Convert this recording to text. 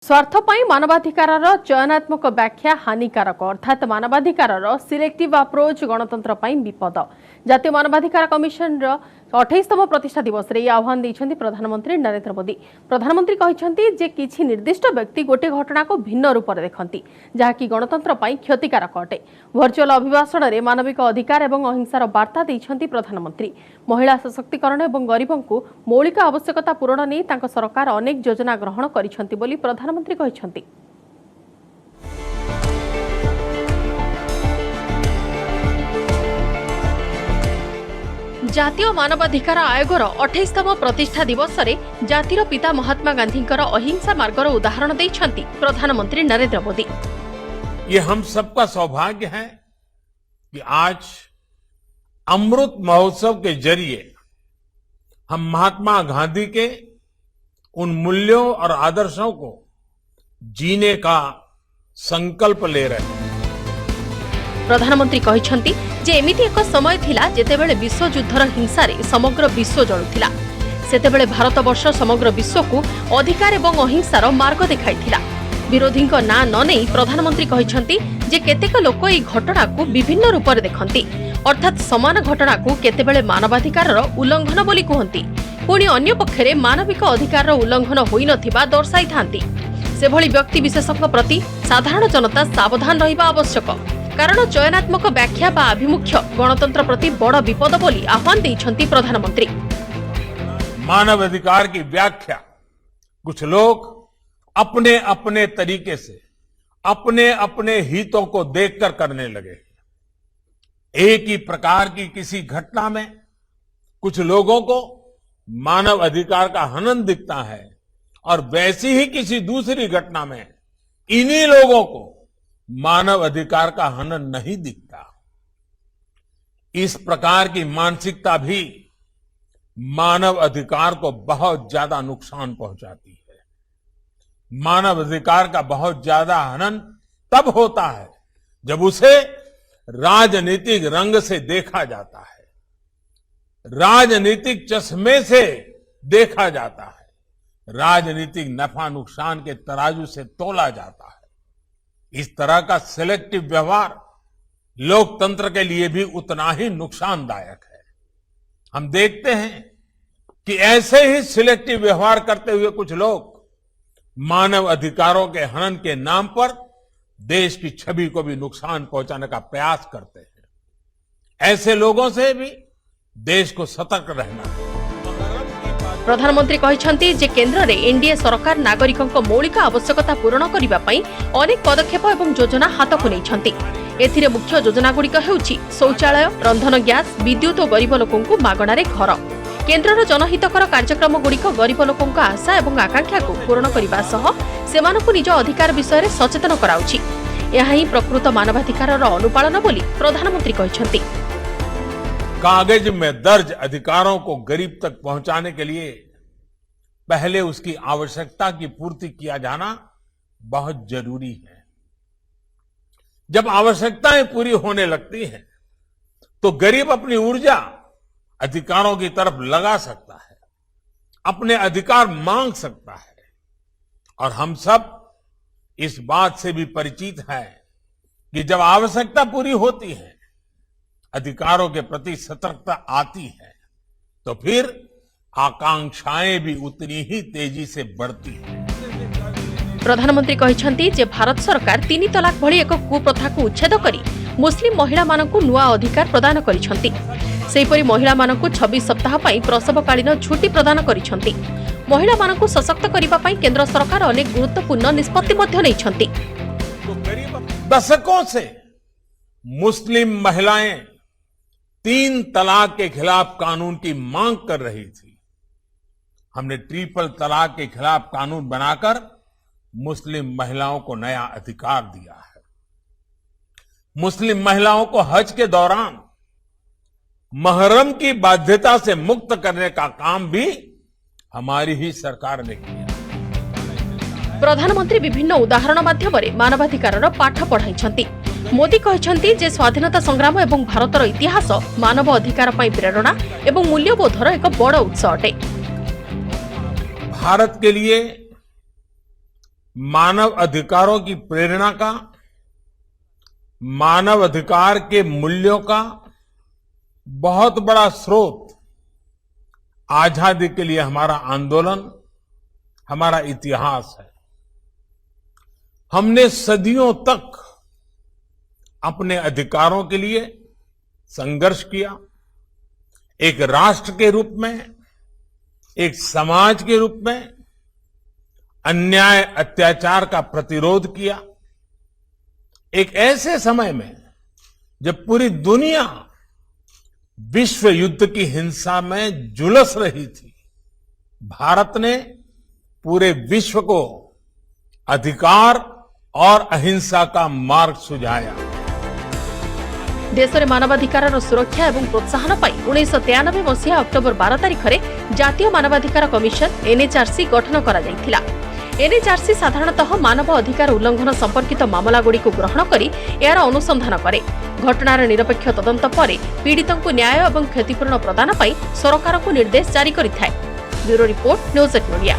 स्वार्थ पाई मानवाधिकार चयनात्मक व्याख्या हानिकारक अर्थात मानवाधिकार सिलेक्टिव अप्रोच गणतंत्र पाई विपद। जातीय मानवाधिकार कमिशन 28तम प्रतिष्ठा दिवस रे आह्वान देइछन्ति प्रधानमंत्री नरेंद्र मोदी। प्रधानमंत्री कहिछन्ति जे किछि निर्दिष्ट व्यक्ति गोटे घटना को भिन्न रूप में देखती जहाँकि गणतंत्र पाई क्षतिकारक अटे। वर्चुअल अभिभाषण में मानविक अधिकार और अहिंसार वार्ता देइछन्ति प्रधानमंत्री। महिला सशक्तिकरण और गरीबों को मौलिक आवश्यकता पूरण नहीं तांको सरकार अनेक योजना ग्रहण करिछन्ति बोली प्रधानमंत्री कहिछन्ति। जातीय मानवाधिकार आयोगर 28तम प्रतिष्ठा दिवस रे जातिर पिता महात्मा गांधी अहिंसा मार्गर उदाहरण देइछन्ति प्रधानमंत्री नरेंद्र मोदी। ये हम सबका सौभाग्य है कि आज अमृत महोत्सव के जरिए हम महात्मा गांधी के उन मूल्यों और आदर्शों को जीने का संकल्प ले रहे हैं। प्रधानमंत्री कहिछन्ति जे एमिति एक समय थिला जेतेबेले विश्व युद्धर हिंसारे समग्र विश्व जळुथिला। सेतेबेले भारतवर्ष समग्र विश्व को अधिकार एवं अहिंसार मार्ग देखाइथिला। विरोधी ना न नहीं प्रधानमंत्री कहिछन्ति जे केतेक लोक एई घटना को विभिन्न रूप में देखंती अर्थात समान घटना को केतेबेले मानवाधिकार उल्लंघन बोली कहंती पुणी अन्य पक्षरे मानविक अधिकार उल्लंघन होई नथिबा दर्शाई थांती। सेभଳି व्यक्ति विशेषज्ञ प्रति साधारण जनता सावधान रहिबा आवश्यक कारण चयनात्मक व्याख्या बा आभिमुख्य गणतंत्र प्रति बड़ विपद बोली आह्वान देइछन्ति प्रधानमंत्री। मानव अधिकार की व्याख्या कुछ लोग अपने अपने तरीके से अपने अपने हितों को देखकर करने लगे। एक ही प्रकार की किसी घटना में कुछ लोगों को मानव अधिकार का हनन दिखता है और वैसी ही किसी दूसरी घटना में इन्हीं लोगों को मानव अधिकार का हनन नहीं दिखता। इस प्रकार की मानसिकता भी मानव अधिकार को बहुत ज्यादा नुकसान पहुंचाती है। मानव अधिकार का बहुत ज्यादा हनन तब होता है जब उसे राजनीतिक रंग से देखा जाता है, राजनीतिक चश्मे से देखा जाता है, राजनीतिक नफा नुकसान के तराजू से तोला जाता है। इस तरह का सिलेक्टिव व्यवहार लोकतंत्र के लिए भी उतना ही नुकसानदायक है। हम देखते हैं कि ऐसे ही सिलेक्टिव व्यवहार करते हुए कुछ लोग मानव अधिकारों के हनन के नाम पर देश की छवि को भी नुकसान पहुंचाने का प्रयास करते हैं। ऐसे लोगों से भी देश को सतर्क रहना है। प्रधानमंत्री कहिछन्ति जे केंद्र रे एनडीए सरकार नागरिकों को मौलिक आवश्यकता पूरण करिबा पई अनेक पदक्षेप एवं योजना हाथ को नैछन्ति। एथिरे मुख्य योजना गुड़िक हेउछि शौचालय, रंधन गैस, विद्युत और गरीब लोकों को मागणारे घर। केंद्रर जनहितकर कार्यक्रम गुड़िक गरीब लोकों आशा एवं आकांक्षा को पूरण करिबा सह सेमानकु निज अधिकार विषय रे सचेतन कराउछि। एहा ही प्रकृत मानवाधिकारर अनुपालन बोली प्रधानमंत्री कहिछन्ति। कागज में दर्ज अधिकारों को गरीब तक पहुंचाने के लिए पहले उसकी आवश्यकता की पूर्ति किया जाना बहुत जरूरी है। जब आवश्यकताएं पूरी होने लगती हैं तो गरीब अपनी ऊर्जा अधिकारों की तरफ लगा सकता है, अपने अधिकार मांग सकता है। और हम सब इस बात से भी परिचित हैं कि जब आवश्यकता पूरी होती है, अधिकारों के प्रति सतर्कता आती है तो फिर आकांक्षाएं भी उतनी ही तेजी से बढ़ती हैं। प्रधानमंत्री कहिछन्ति जे भारत सरकार 3 तलाक भली एक कुप्रथा को उच्छेद करी मुस्लिम महिला मानकु नुआ अधिकार प्रदान करिछन्ति। सेहिपरि महिला मानकु 26 सप्ताह पई प्रसवकालीन छुट्टी प्रदान करिछन्ति। महिला मानकु सशक्त करिबा पई केंद्र सरकार अनेक गुरुत्वपूर्ण निष्पत्ति मध्ये नैछन्ति। दशकों से मुस्लिम महिलाएं 3 तलाक के खिलाफ कानून की मांग कर रही थी। हमने ट्रिपल तलाक के खिलाफ कानून बनाकर मुस्लिम महिलाओं को नया अधिकार दिया है। मुस्लिम महिलाओं को हज के दौरान महरम की बाध्यता से मुक्त करने का काम भी हमारी ही सरकार ने किया। प्रधानमंत्री विभिन्न उदाहरण माध्यमरे मानवाधिकारर पाठ पढ़ाइछन्ति। मोदी कहिछन्ति जे स्वाधीनता संग्राम एवं भारतर इतिहास मानव अधिकार पई प्रेरणा एवं मूल्यबोधर एक बड़ उत्स अटे। भारत के लिए मानव अधिकारों की प्रेरणा का, मानव अधिकार के मूल्यों का बहुत बड़ा स्रोत आजादी के लिए हमारा आंदोलन, हमारा इतिहास है। हमने सदियों तक अपने अधिकारों के लिए संघर्ष किया। एक राष्ट्र के रूप में, एक समाज के रूप में अन्याय अत्याचार का प्रतिरोध किया। एक ऐसे समय में जब पूरी दुनिया विश्व युद्ध की हिंसा में झुलस रही थी, भारत ने पूरे विश्व को अधिकार और अहिंसा का मार्ग सुझाया। देश में मानवाधिकार सुरक्षा और प्रोत्साहन पर 1993 मसीहा अक्टोबर 12 तारिख में जातीय मानवाधिकार कमिशन एनएचआरसी गठन करा जायथिला। एनएचआरसी साधारणतः मानव अधिकार उल्लंघन संपर्कित मामलागुड़ी को ग्रहण करी यार अनुसंधान करे। घटनार निरपेक्ष तदंत पर पीड़ितों को न्याय और क्षतिपूरण प्रदान पर सरकार को निर्देश जारी करिथाय। Bureau report, news 8 media.